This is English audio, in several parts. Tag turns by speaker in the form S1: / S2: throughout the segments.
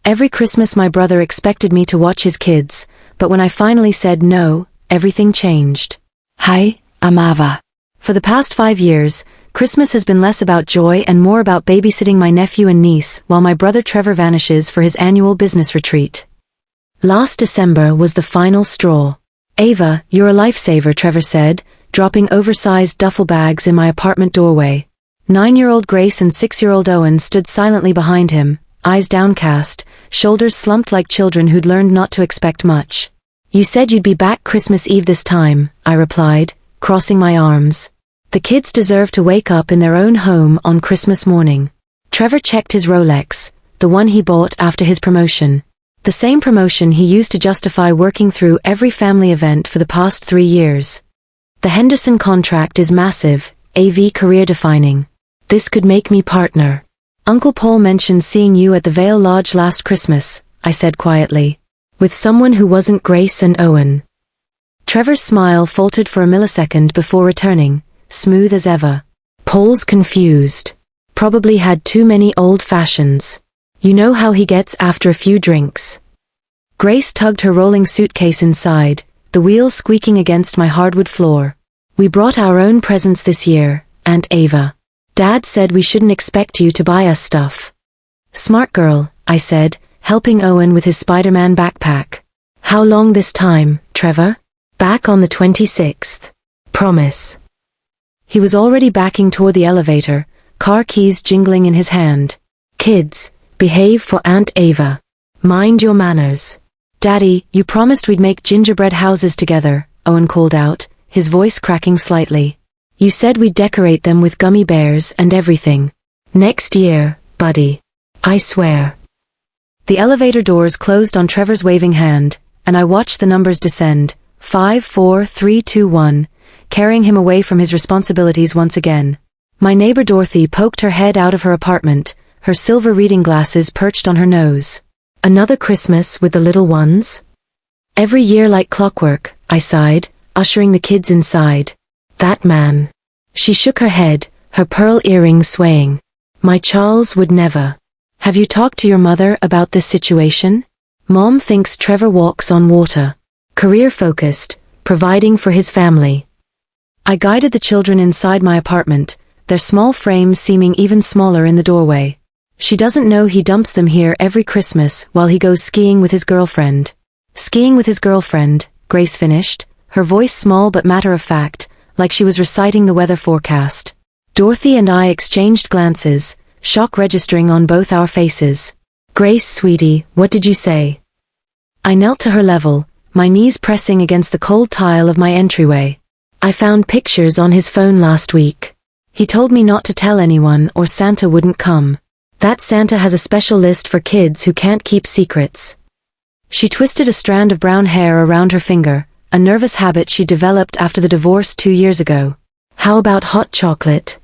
S1: Every Christmas my brother expected me to watch his kids, but when I finally said no, everything changed. Hi, I'm Ava. For the past 5 years, Christmas has been less about joy and more about babysitting my nephew and niece while my brother Trevor vanishes for his annual business retreat. Last December was the final straw. Ava, you're a lifesaver, Trevor said, dropping oversized duffel bags in my apartment doorway. 9-year-old Grace and 6-year-old Owen stood silently behind him, eyes downcast, shoulders slumped like children who'd learned not to expect much. You said you'd be back Christmas Eve this time, I replied, crossing my arms. The kids deserve to wake up in their own home on Christmas morning. Trevor checked his Rolex, the one he bought after his promotion. The same promotion he used to justify working through every family event for the past 3 years. The Henderson contract is massive, AV career-defining. This could make me partner. Uncle Paul mentioned seeing you at the Vale Lodge last Christmas, I said quietly. With someone who wasn't Grace and Owen. Trevor's smile faltered for a millisecond before returning, smooth as ever. Paul's confused. Probably had too many old fashions. You know how he gets after a few drinks. Grace tugged her rolling suitcase inside, the wheels squeaking against my hardwood floor. We brought our own presents this year, Aunt Ava. Dad said we shouldn't expect you to buy us stuff. Smart girl, I said, helping Owen with his Spider-Man backpack. How long this time, Trevor? Back on the 26th. Promise. He was already backing toward the elevator, car keys jingling in his hand. Kids, behave for Aunt Ava. Mind your manners. Daddy, you promised we'd make gingerbread houses together, Owen called out, his voice cracking slightly. You said we'd decorate them with gummy bears and everything. Next year, buddy. I swear. The elevator doors closed on Trevor's waving hand, and I watched the numbers descend, 5, 4, 3, 2, 1, carrying him away from his responsibilities once again. My neighbor Dorothy poked her head out of her apartment, her silver reading glasses perched on her nose. Another Christmas with the little ones? Every year like clockwork, I sighed, ushering the kids inside. That man. She shook her head, her pearl earrings swaying. My Charles would never. Have you talked to your mother about this situation? Mom thinks Trevor walks on water. Career-focused, providing for his family. I guided the children inside my apartment, their small frames seeming even smaller in the doorway. She doesn't know he dumps them here every Christmas while he goes skiing with his girlfriend. Skiing with his girlfriend, Grace finished, her voice small but matter-of-fact, like she was reciting the weather forecast. Dorothy and I exchanged glances, shock registering on both our faces. Grace, sweetie, what did you say? I knelt to her level, my knees pressing against the cold tile of my entryway. I found pictures on his phone last week. He told me not to tell anyone or Santa wouldn't come. That Santa has a special list for kids who can't keep secrets. She twisted a strand of brown hair around her finger, a nervous habit she developed after the divorce 2 years ago. How about hot chocolate?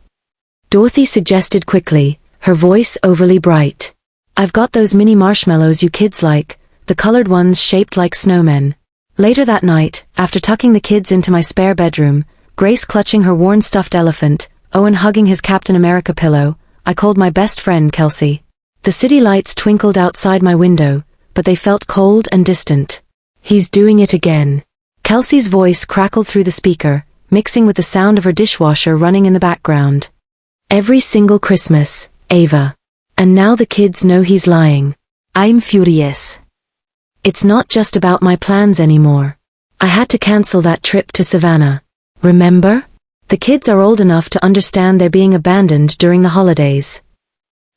S1: Dorothy suggested quickly, her voice overly bright. I've got those mini marshmallows you kids like, the colored ones shaped like snowmen. Later that night, after tucking the kids into my spare bedroom, Grace clutching her worn stuffed elephant, Owen hugging his Captain America pillow, I called my best friend Kelsey. The city lights twinkled outside my window, but they felt cold and distant. He's doing it again. Kelsey's voice crackled through the speaker, mixing with the sound of her dishwasher running in the background. Every single Christmas, Ava. And now the kids know he's lying. I'm furious. It's not just about my plans anymore. I had to cancel that trip to Savannah. Remember? The kids are old enough to understand they're being abandoned during the holidays.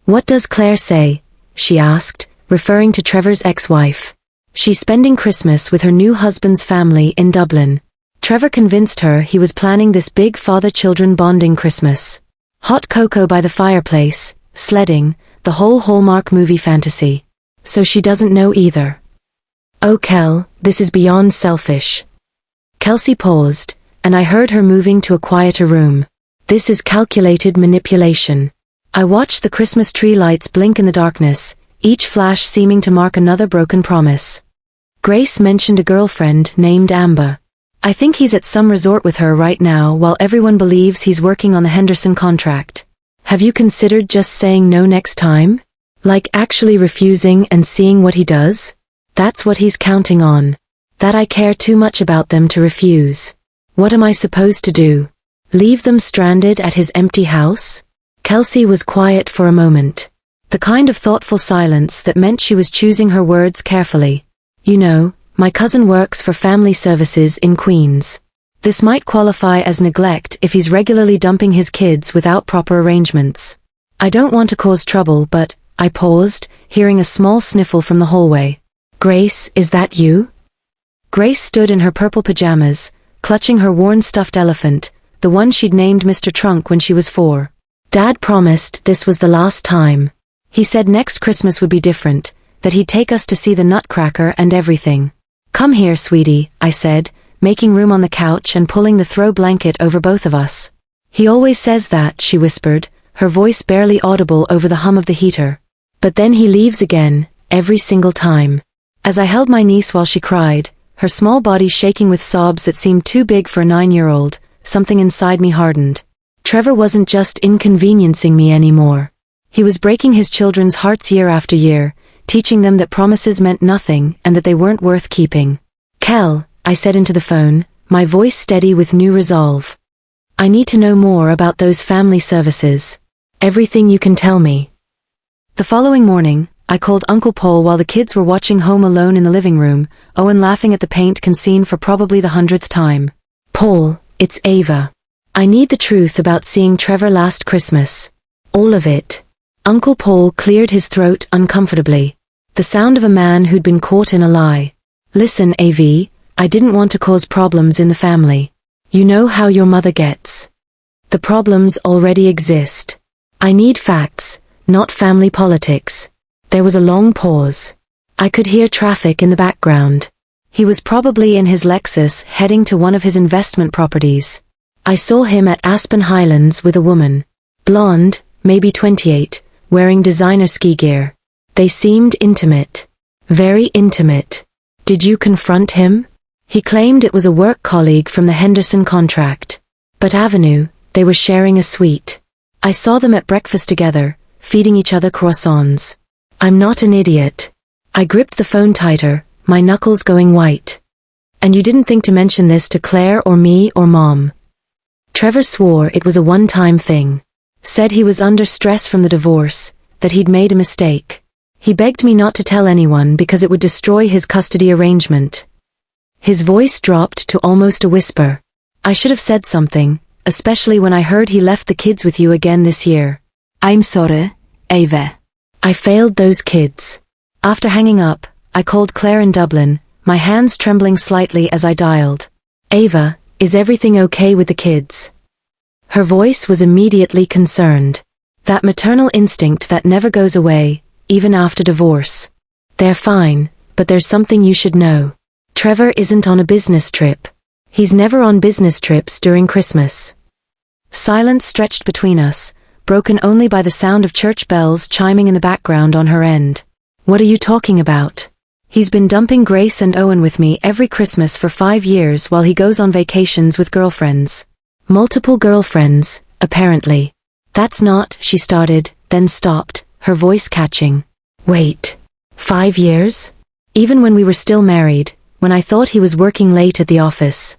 S1: What does Claire say? She asked, referring to Trevor's ex-wife. She's spending Christmas with her new husband's family in Dublin. Trevor convinced her he was planning this big father-children bonding Christmas. Hot cocoa by the fireplace, sledding, the whole Hallmark movie fantasy. So she doesn't know either. Oh Kel, this is beyond selfish. Kelsey paused, and I heard her moving to a quieter room. This is calculated manipulation. I watched the Christmas tree lights blink in the darkness, each flash seeming to mark another broken promise. Grace mentioned a girlfriend named Amber. I think he's at some resort with her right now while everyone believes he's working on the Henderson contract. Have you considered just saying no next time? Like actually refusing and seeing what he does? That's what he's counting on. That I care too much about them to refuse. What am I supposed to do? Leave them stranded at his empty house? Kelsey was quiet for a moment. The kind of thoughtful silence that meant she was choosing her words carefully. You know, my cousin works for family services in Queens. This might qualify as neglect if he's regularly dumping his kids without proper arrangements. I don't want to cause trouble, but, I paused, hearing a small sniffle from the hallway. Grace, is that you? Grace stood in her purple pajamas, clutching her worn stuffed elephant, the one she'd named Mr. Trunk when she was 4. Dad promised this was the last time. He said next Christmas would be different, that he'd take us to see the Nutcracker and everything. Come here, sweetie, I said, making room on the couch and pulling the throw blanket over both of us. He always says that, she whispered, her voice barely audible over the hum of the heater. But then he leaves again, every single time. As I held my niece while she cried, her small body shaking with sobs that seemed too big for a 9-year-old, something inside me hardened. Trevor wasn't just inconveniencing me anymore. He was breaking his children's hearts year after year, teaching them that promises meant nothing and that they weren't worth keeping. Kel, I said into the phone, my voice steady with new resolve. I need to know more about those family services. Everything you can tell me. The following morning, I called Uncle Paul while the kids were watching Home Alone in the living room, Owen laughing at the paint can scene for probably the 100th time. Paul, it's Ava. I need the truth about seeing Trevor last Christmas. All of it. Uncle Paul cleared his throat uncomfortably. The sound of a man who'd been caught in a lie. Listen, AV, I didn't want to cause problems in the family. You know how your mother gets. The problems already exist. I need facts, not family politics. There was a long pause. I could hear traffic in the background. He was probably in his Lexus heading to one of his investment properties. I saw him at Aspen Highlands with a woman. Blonde, maybe 28, wearing designer ski gear. They seemed intimate. Very intimate. Did you confront him? He claimed it was a work colleague from the Henderson contract. But Avenue, they were sharing a suite. I saw them at breakfast together, feeding each other croissants. I'm not an idiot. I gripped the phone tighter, my knuckles going white. And you didn't think to mention this to Claire or me or Mom? Trevor swore it was a one-time thing. Said he was under stress from the divorce, that he'd made a mistake. He begged me not to tell anyone because it would destroy his custody arrangement. His voice dropped to almost a whisper. I should have said something, especially when I heard he left the kids with you again this year. I'm sorry, Ava. I failed those kids. After hanging up, I called Claire in Dublin, my hands trembling slightly as I dialed. Ava, is everything okay with the kids? Her voice was immediately concerned. That maternal instinct that never goes away, even after divorce. They're fine, but there's something you should know. Trevor isn't on a business trip. He's never on business trips during Christmas. Silence stretched between us, broken only by the sound of church bells chiming in the background on her end. What are you talking about? He's been dumping Grace and Owen with me every Christmas for 5 years while he goes on vacations with girlfriends. Multiple girlfriends, apparently. That's not, she started, then stopped, her voice catching. Wait. 5 years? Even when we were still married, when I thought he was working late at the office.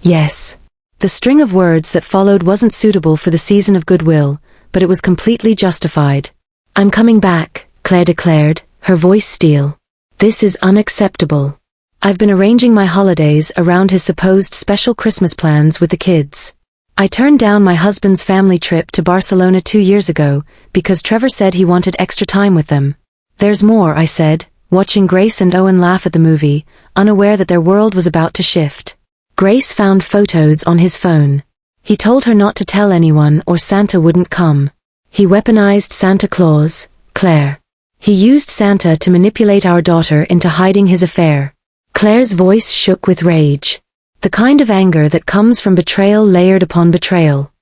S1: Yes. The string of words that followed wasn't suitable for the season of goodwill, but it was completely justified. I'm coming back, Claire declared, her voice steel. This is unacceptable. I've been arranging my holidays around his supposed special Christmas plans with the kids. I turned down my husband's family trip to Barcelona 2 years ago because Trevor said he wanted extra time with them. There's more, I said, watching Grace and Owen laugh at the movie, unaware that their world was about to shift. Grace found photos on his phone. He told her not to tell anyone or Santa wouldn't come. He weaponized Santa Claus, Claire. He used Santa to manipulate our daughter into hiding his affair. Claire's voice shook with rage. The kind of anger that comes from betrayal layered upon betrayal.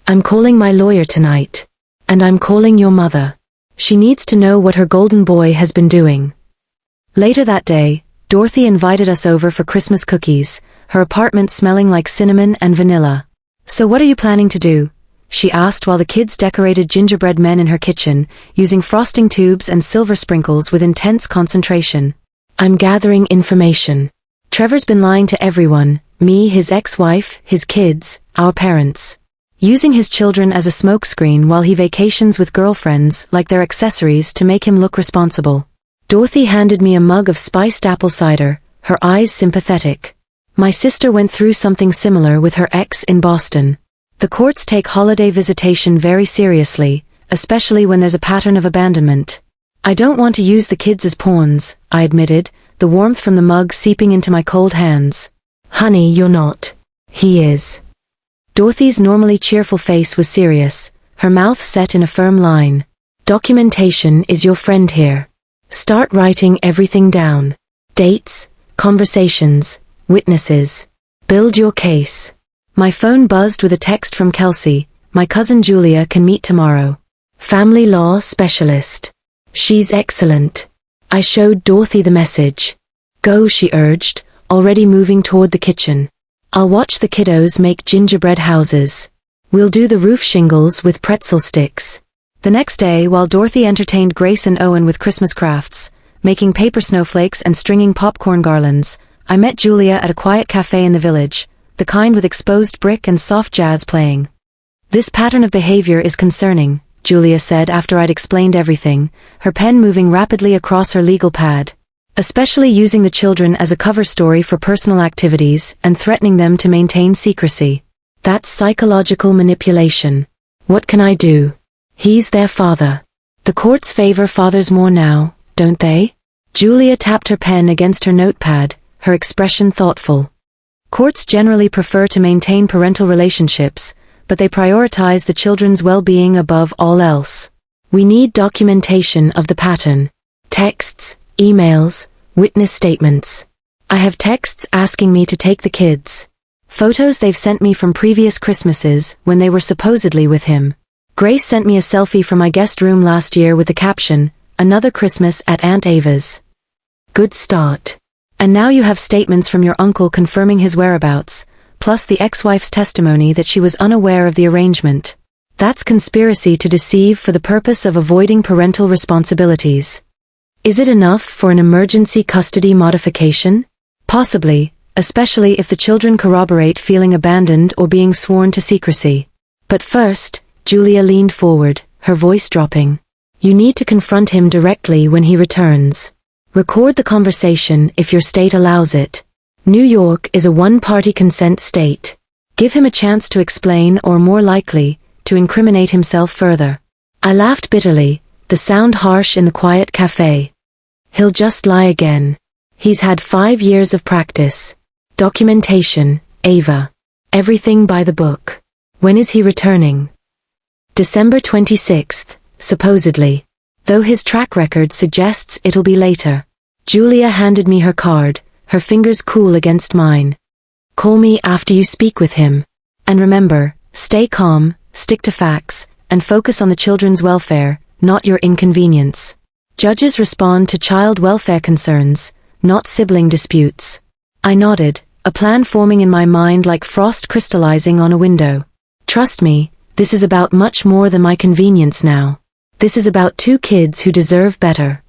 S1: I'm calling my lawyer tonight. And I'm calling your mother. She needs to know what her golden boy has been doing. Later that day, Dorothy invited us over for Christmas cookies, her apartment smelling like cinnamon and vanilla. So what are you planning to do? she asked while the kids decorated gingerbread men in her kitchen, using frosting tubes and silver sprinkles with intense concentration. I'm gathering information. Trevor's been lying to everyone, me, his ex-wife, his kids, our parents. Using his children as a smokescreen while he vacations with girlfriends like they're accessories to make him look responsible. Dorothy handed me a mug of spiced apple cider, her eyes sympathetic. My sister went through something similar with her ex in Boston. The courts take holiday visitation very seriously, especially when there's a pattern of abandonment. I don't want to use the kids as pawns, I admitted, the warmth from the mug seeping into my cold hands. Honey, you're not. He is. Dorothy's normally cheerful face was serious, her mouth set in a firm line. Documentation is your friend here. Start writing everything down. Dates, conversations, witnesses. Build your case. My phone buzzed with a text from Kelsey. My cousin Julia can meet tomorrow. Family law specialist. She's excellent. I showed Dorothy the message. Go, she urged, already moving toward the kitchen. I'll watch the kiddos make gingerbread houses. We'll do the roof shingles with pretzel sticks. The next day, while Dorothy entertained Grace and Owen with Christmas crafts, making paper snowflakes and stringing popcorn garlands, I met Julia at a quiet cafe in the village, the kind with exposed brick and soft jazz playing. This pattern of behavior is concerning, Julia said after I'd explained everything, her pen moving rapidly across her legal pad. Especially using the children as a cover story for personal activities and threatening them to maintain secrecy. That's psychological manipulation. What can I do? He's their father. The courts favor fathers more now, don't they? Julia tapped her pen against her notepad, her expression thoughtful. Courts generally prefer to maintain parental relationships, but they prioritize the children's well-being above all else. We need documentation of the pattern. Texts, emails, witness statements. I have texts asking me to take the kids. Photos they've sent me from previous Christmases when they were supposedly with him. Grace sent me a selfie from my guest room last year with the caption, "Another Christmas at Aunt Ava's." Good start. And now you have statements from your uncle confirming his whereabouts, plus the ex-wife's testimony that she was unaware of the arrangement. That's conspiracy to deceive for the purpose of avoiding parental responsibilities. Is it enough for an emergency custody modification? Possibly, especially if the children corroborate feeling abandoned or being sworn to secrecy. But first, Julia leaned forward, her voice dropping. You need to confront him directly when he returns. Record the conversation if your state allows it. New York is a one-party consent state. Give him a chance to explain or, more likely, to incriminate himself further. I laughed bitterly, the sound harsh in the quiet cafe. He'll just lie again. He's had 5 years of practice. Documentation, Ava. Everything by the book. When is he returning? December 26th, supposedly. Though his track record suggests it'll be later. Julia handed me her card, her fingers cool against mine. Call me after you speak with him. And remember, stay calm, stick to facts, and focus on the children's welfare, not your inconvenience. Judges respond to child welfare concerns, not sibling disputes. I nodded, a plan forming in my mind like frost crystallizing on a window. Trust me, this is about much more than my convenience now. This is about 2 kids who deserve better.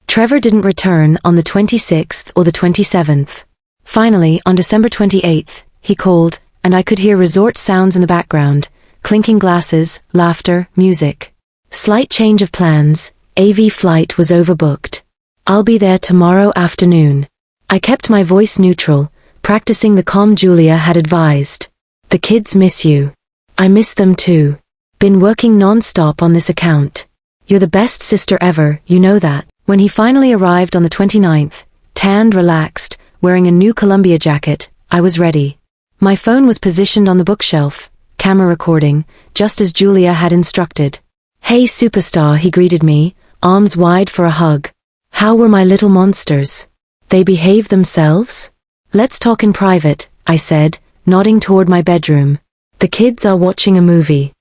S1: Trevor didn't return on the 26th or the 27th. Finally, on December 28th, he called, and I could hear resort sounds in the background, clinking glasses, laughter, music. Slight change of plans, AV flight was overbooked. I'll be there tomorrow afternoon. I kept my voice neutral, practicing the calm Julia had advised. The kids miss you. I miss them too. Been working non-stop on this account. You're the best sister ever, you know that. When he finally arrived on the 29th, tanned, relaxed, wearing a new Columbia jacket, I was ready. My phone was positioned on the bookshelf, camera recording, just as Julia had instructed. Hey superstar, he greeted me, arms wide for a hug. How were my little monsters? They behave themselves? Let's talk in private, I said, nodding toward my bedroom. The kids are watching a movie.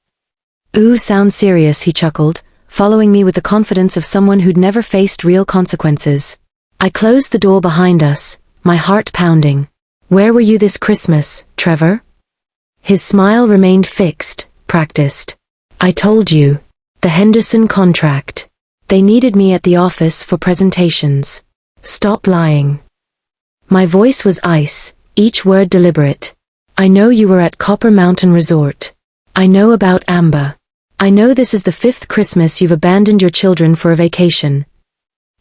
S1: Ooh, sounds serious, he chuckled, following me with the confidence of someone who'd never faced real consequences. I closed the door behind us, my heart pounding. Where were you this Christmas, Trevor? His smile remained fixed, Practiced. I told you. The Henderson contract. They needed me at the office for presentations. Stop lying. My voice was ice, each word deliberate. I know you were at Copper Mountain Resort. I know about Amber. I know this is the 5th Christmas you've abandoned your children for a vacation.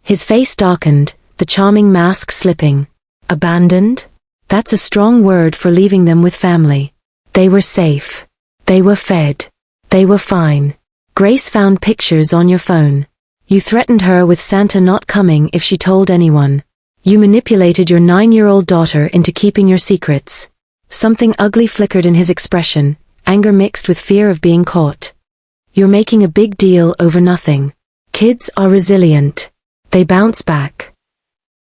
S1: His face darkened, the charming mask slipping. Abandoned? That's a strong word for leaving them with family. They were safe. They were fed. They were fine. Grace found pictures on your phone. You threatened her with Santa not coming if she told anyone. You manipulated your 9-year-old daughter into keeping your secrets. Something ugly flickered in his expression, anger mixed with fear of being caught. You're making a big deal over nothing. Kids are resilient. They bounce back.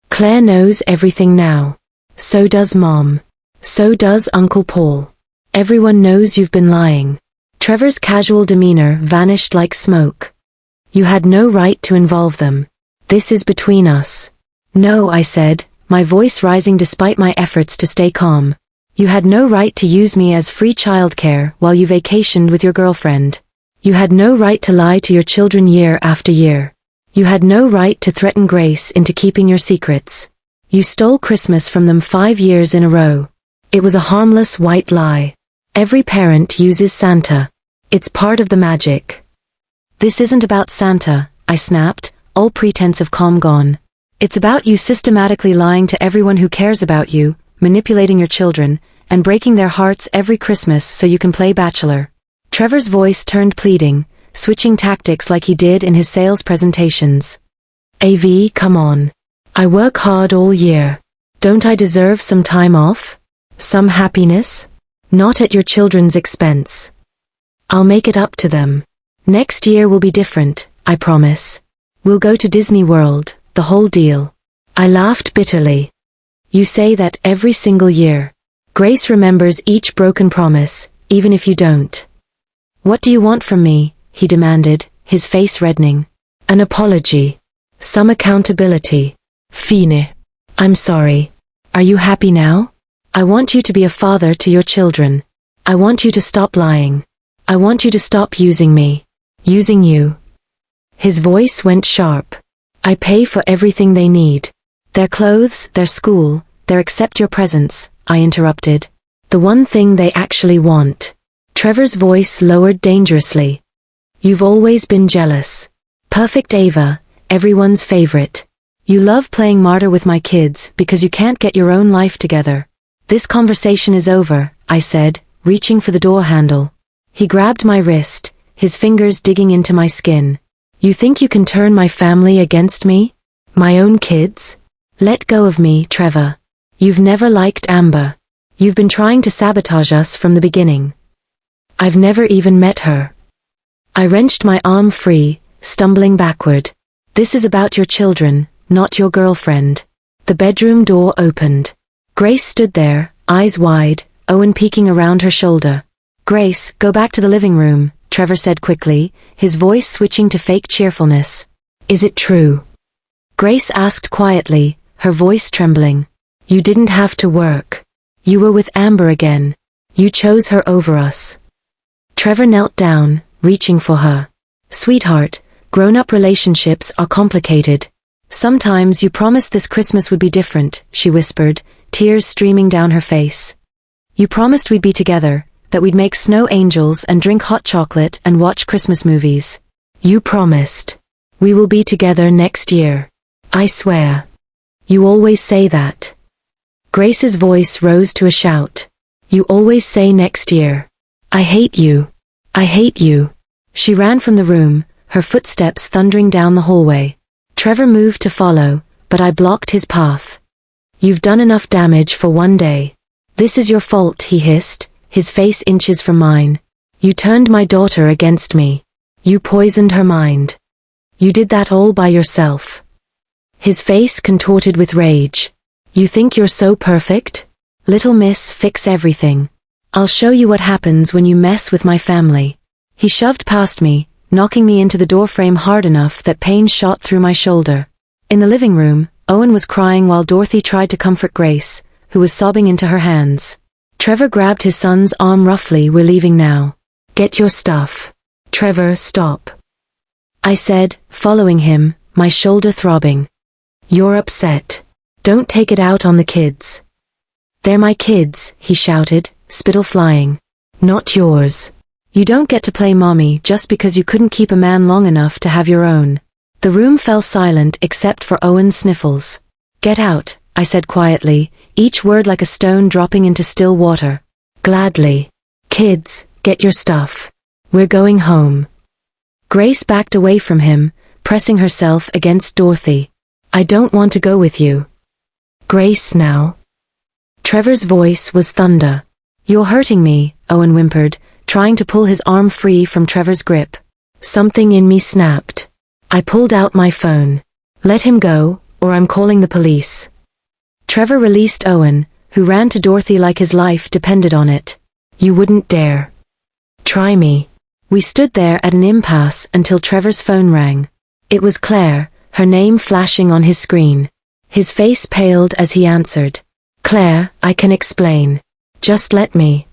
S1: Claire knows everything now. So does Mom. So does Uncle Paul. Everyone knows you've been lying. Trevor's casual demeanor vanished like smoke. You had no right to involve them. This is between us. No, I said, my voice rising despite my efforts to stay calm. You had no right to use me as free childcare while you vacationed with your girlfriend. You had no right to lie to your children year after year. You had no right to threaten Grace into keeping your secrets. You stole Christmas from them 5 years in a row. It was a harmless white lie. Every parent uses Santa. It's part of the magic. This isn't about Santa, I snapped, all pretense of calm gone. It's about you systematically lying to everyone who cares about you, manipulating your children, and breaking their hearts every Christmas so you can play bachelor. Trevor's voice turned pleading, switching tactics like he did in his sales presentations. AV, come on. I work hard all year. Don't I deserve some time off? Some happiness? Not at your children's expense. I'll make it up to them. Next year will be different, I promise. We'll go to Disney World, the whole deal. I laughed bitterly. You say that every single year. Grace remembers each broken promise, even if you don't. What do you want from me? He demanded, his face reddening. An apology. Some accountability. Fine. I'm sorry. Are you happy now? I want you to be a father to your children. I want you to stop lying. I want you to stop using me. Using you. His voice went sharp. I pay for everything they need. Their clothes, their school, their accept your presence, I interrupted. The one thing they actually want. Trevor's voice lowered dangerously. You've always been jealous. Perfect Ava, everyone's favorite. You love playing martyr with my kids because you can't get your own life together. This conversation is over, I said, reaching for the door handle. He grabbed my wrist, his fingers digging into my skin. You think you can turn my family against me? My own kids? Let go of me, Trevor. You've never liked Amber. You've been trying to sabotage us from the beginning. I've never even met her. I wrenched my arm free, stumbling backward. This is about your children, not your girlfriend. The bedroom door opened. Grace stood there, eyes wide, Owen peeking around her shoulder. Grace, go back to the living room, Trevor said quickly, his voice switching to fake cheerfulness. Is it true? Grace asked quietly, her voice trembling. You didn't have to work. You were with Amber again. You chose her over us. Trevor knelt down, reaching for her. Sweetheart, grown-up relationships are complicated. Sometimes you promised this Christmas would be different, she whispered, tears streaming down her face. You promised we'd be together, that we'd make snow angels and drink hot chocolate and watch Christmas movies. You promised. We will be together next year. I swear. You always say that. Grace's voice rose to a shout. You always say next year. I hate you. I hate you. She ran from the room, her footsteps thundering down the hallway. Trevor moved to follow, but I blocked his path. You've done enough damage for one day. This is your fault, he hissed, his face inches from mine. You turned my daughter against me. You poisoned her mind. You did that all by yourself. His face contorted with rage. You think you're so perfect? Little miss, fix everything. I'll show you what happens when you mess with my family. He shoved past me, knocking me into the doorframe hard enough that pain shot through my shoulder. In the living room, Owen was crying while Dorothy tried to comfort Grace, who was sobbing into her hands. Trevor grabbed his son's arm roughly. We're leaving now. Get your stuff. Trevor, stop. I said, following him, my shoulder throbbing. You're upset. Don't take it out on the kids. They're my kids, he shouted, spittle flying. Not yours. You don't get to play mommy just because you couldn't keep a man long enough to have your own. The room fell silent except for Owen's sniffles. Get out, I said quietly, each word like a stone dropping into still water. Gladly. Kids, get your stuff. We're going home. Grace backed away from him, pressing herself against Dorothy. I don't want to go with you. Grace now. Trevor's voice was thunder. You're hurting me, Owen whimpered, trying to pull his arm free from Trevor's grip. Something in me snapped. I pulled out my phone. Let him go, or I'm calling the police. Trevor released Owen, who ran to Dorothy like his life depended on it. You wouldn't dare. Try me. We stood there at an impasse until Trevor's phone rang. It was Claire, her name flashing on his screen. His face paled as he answered. Claire, I can explain. Just let me.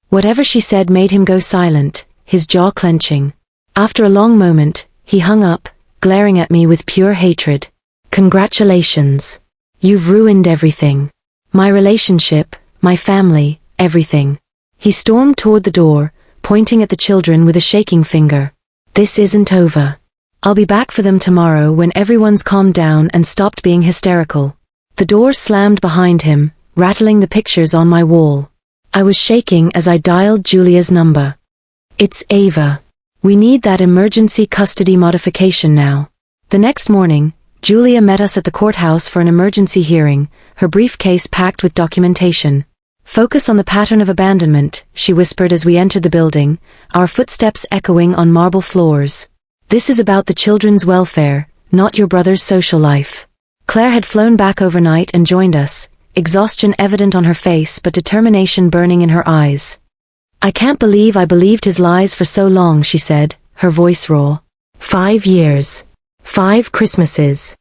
S1: Whatever she said made him go silent, his jaw clenching. After a long moment, he hung up, glaring at me with pure hatred. Congratulations. You've ruined everything. My relationship, my family, everything. He stormed toward the door, pointing at the children with a shaking finger. This isn't over. I'll be back for them tomorrow when everyone's calmed down and stopped being hysterical. The door slammed behind him, rattling the pictures on my wall. I was shaking as I dialed Julia's number. It's Ava. We need that emergency custody modification now. The next morning, Julia met us at the courthouse for an emergency hearing, her briefcase packed with documentation. Focus on the pattern of abandonment, she whispered as we entered the building, our footsteps echoing on marble floors. This is about the children's welfare, not your brother's social life. Claire had flown back overnight and joined us, exhaustion evident on her face but determination burning in her eyes. I can't believe I believed his lies for so long, she said, her voice raw. 5 years. 5 Christmases.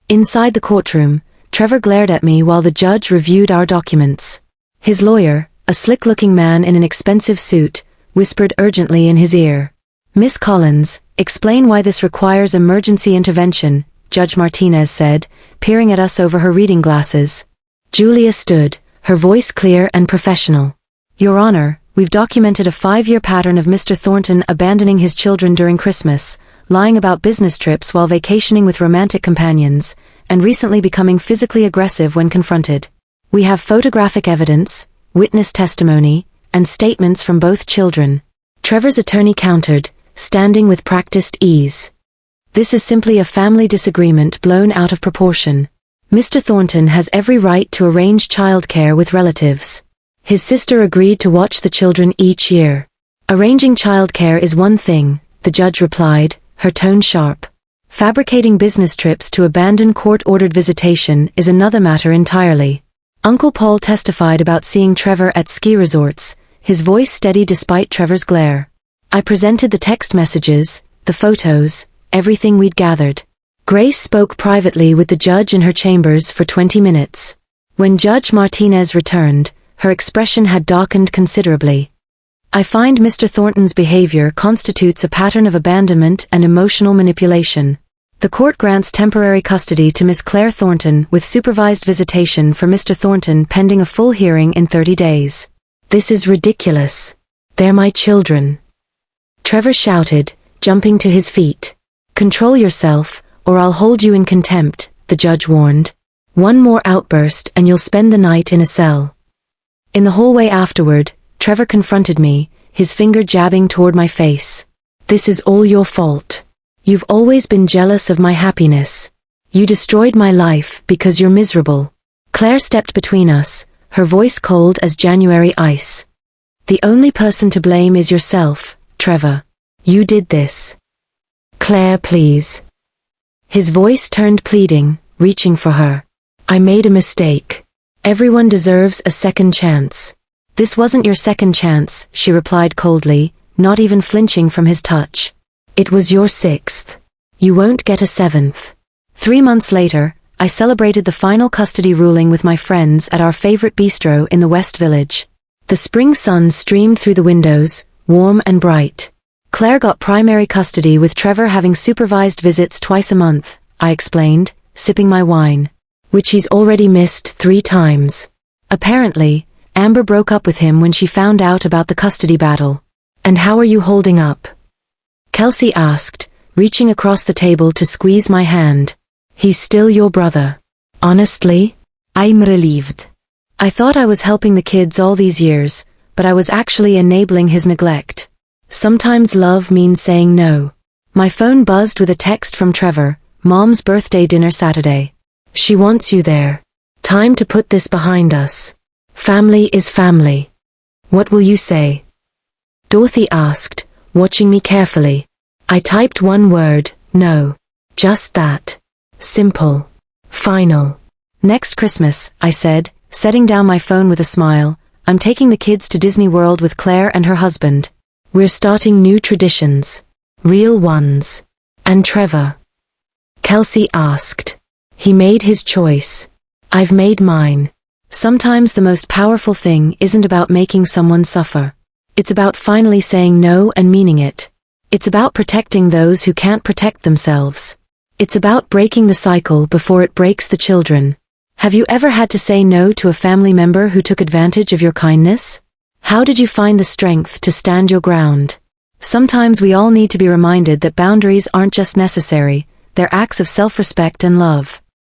S1: Inside the courtroom, Trevor glared at me while the judge reviewed our documents. His lawyer, a slick-looking man in an expensive suit, whispered urgently in his ear. Miss Collins, explain why this requires emergency intervention, Judge Martinez said, peering at us over her reading glasses. Julia stood, her voice clear and professional. Your Honor, we've documented a 5-year pattern of Mr. Thornton abandoning his children during Christmas, lying about business trips while vacationing with romantic companions, and recently becoming physically aggressive when confronted. We have photographic evidence, witness testimony, and statements from both children. Trevor's attorney countered, standing with practiced ease. This is simply a family disagreement blown out of proportion. Mr. Thornton has every right to arrange childcare with relatives. His sister agreed to watch the children each year. Arranging childcare is one thing, the judge replied, her tone sharp. Fabricating business trips to abandon court-ordered visitation is another matter entirely. Uncle Paul testified about seeing Trevor at ski resorts, his voice steady despite Trevor's glare. I presented the text messages, the photos, everything we'd gathered. Grace spoke privately with the judge in her chambers for 20 minutes. When Judge Martinez returned, her expression had darkened considerably. I find Mr. Thornton's behavior constitutes a pattern of abandonment and emotional manipulation. The court grants temporary custody to Miss Claire Thornton with supervised visitation for Mr. Thornton pending a full hearing in 30 days. This is ridiculous. They're my children. Trevor shouted, jumping to his feet. Control yourself, or I'll hold you in contempt, the judge warned. One more outburst and you'll spend the night in a cell. In the hallway afterward, Trevor confronted me, his finger jabbing toward my face. This is all your fault. You've always been jealous of my happiness. You destroyed my life because you're miserable. Claire stepped between us, her voice cold as January ice. The only person to blame is yourself, Trevor. You did this. Claire, please. His voice turned pleading, reaching for her. I made a mistake. Everyone deserves a second chance. This wasn't your second chance, she replied coldly, not even flinching from his touch. It was your 6th. You won't get a 7th. 3 months later, I celebrated the final custody ruling with my friends at our favorite bistro in the West Village. The spring sun streamed through the windows, warm and bright. Claire got primary custody with Trevor having supervised visits twice a month, I explained, sipping my wine. Which he's already missed 3 times. Apparently, Amber broke up with him when she found out about the custody battle. And how are you holding up? Kelsey asked, reaching across the table to squeeze my hand. He's still your brother. Honestly, I'm relieved. I thought I was helping the kids all these years, but I was actually enabling his neglect. Sometimes love means saying no. My phone buzzed with a text from Trevor, Mom's birthday dinner Saturday. She wants you there. Time to put this behind us. Family is family. What will you say? Dorothy asked, watching me carefully. I typed one word, no. Just that. Simple. Final. Next Christmas, I said, setting down my phone with a smile, I'm taking the kids to Disney World with Claire and her husband. We're starting new traditions. Real ones. And Trevor? Kelsey asked. He made his choice. I've made mine. Sometimes the most powerful thing isn't about making someone suffer. It's about finally saying no and meaning it. It's about protecting those who can't protect themselves. It's about breaking the cycle before it breaks the children. Have you ever had to say no to a family member who took advantage of your kindness? How did you find the strength to stand your ground? Sometimes we all need to be reminded that boundaries aren't just necessary, they're acts of self-respect and love.